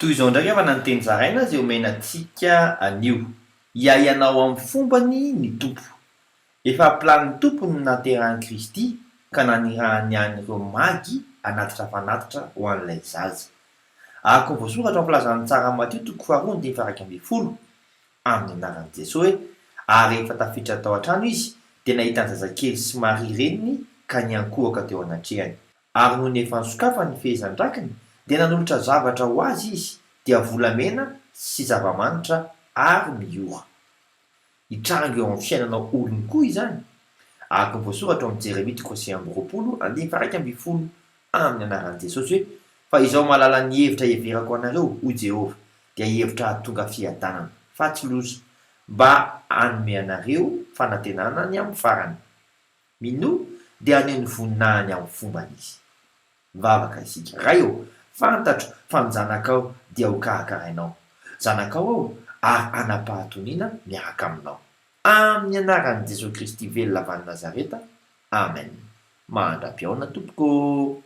Toy izao ndraiky efa nanteny zaraina zay omena antsika anio. Iaianao amin'ny fombany ny tompo. Efa planiny tompo ny naterahany Kristy ka nanirahany ihany ireo magy anatitra fanatitra ho an'ilay zaza. Araka ny voasoratra ao filazan'ny tsara Matio toko faharoa ny faharaiky ambin'ny folo amin'ny anaran'i Jesosy hoe ary rehefa tafiditra tao an-trano izy dia nahita ny zazakely sy Maria reniny ka niankohaka teo anatrehany. Ary noho ny efa nisokafany ny fehezan-drakiny dia nanolotra zavatra ho azy izy dia volamena sy zava-manitra ary miora. Hitranga eo amin'ny fiainanao olony koa izany. Araka ny voasoratra ao amin'ny Jeremia toko faha 9 andiny faharaiky ambin'ny folo amin'ny anaran'i Jesosy hoe fa izaho mahalala ny hevitra heverako anareo hoy Jehova dia hevitra hahatonga fiadanana fa tsy loza mba hanome anareo fanantenana ny amin'ny farany. Mino dia haneho ny voninahiny amin'ny fombany izy. Mivavaka isika ray eo fantatro fa ny zanakao dia ho karakarainao. Zanakao aho ary anam-pahatoniana miaraka aminao. Amin'ny anaran'i Jesosy Kristy velona avy any Nazareta. Amen. Mandra-piaona tompoko.